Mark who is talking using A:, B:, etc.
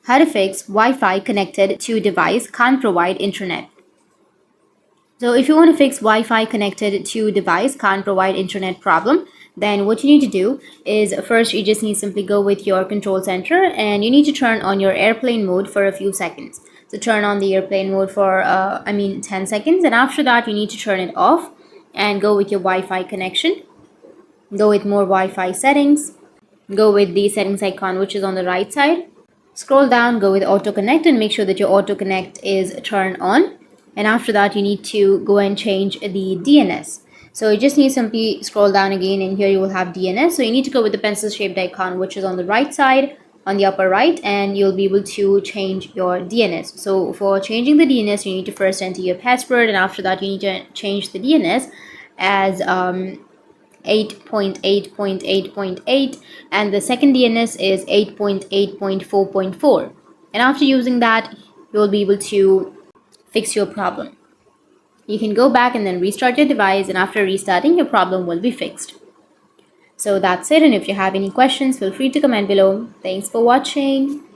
A: How to fix Wi-Fi connected to device can't provide internet. So if you want to fix Wi-Fi connected to device can't provide internet problem, then what you need to do is first you just need to simply go with your control center and you need to turn on your airplane mode for a few seconds. So turn on the airplane mode for 10 seconds, and after that you need to turn it off and go with your Wi-Fi connection. Go with more Wi-Fi settings. Go with the settings icon which is on the right side. Scroll down, go with auto connect and make sure that your auto connect is turned on. And after that you need to go and change the DNS. So you just need to simply scroll down again, and here you will have DNS. So you need to go with the pencil shaped icon which is on the right side, on the upper right, and you'll be able to change your DNS. So for changing the DNS you need to first enter your password, and after that you need to change the DNS as 8.8.8.8, and the second DNS is 8.8.4.4, and after using that you will be able to fix your problem. You can go back and then restart your device, and after restarting your problem will be fixed. So that's it, and if you have any questions feel free to comment below. Thanks for watching.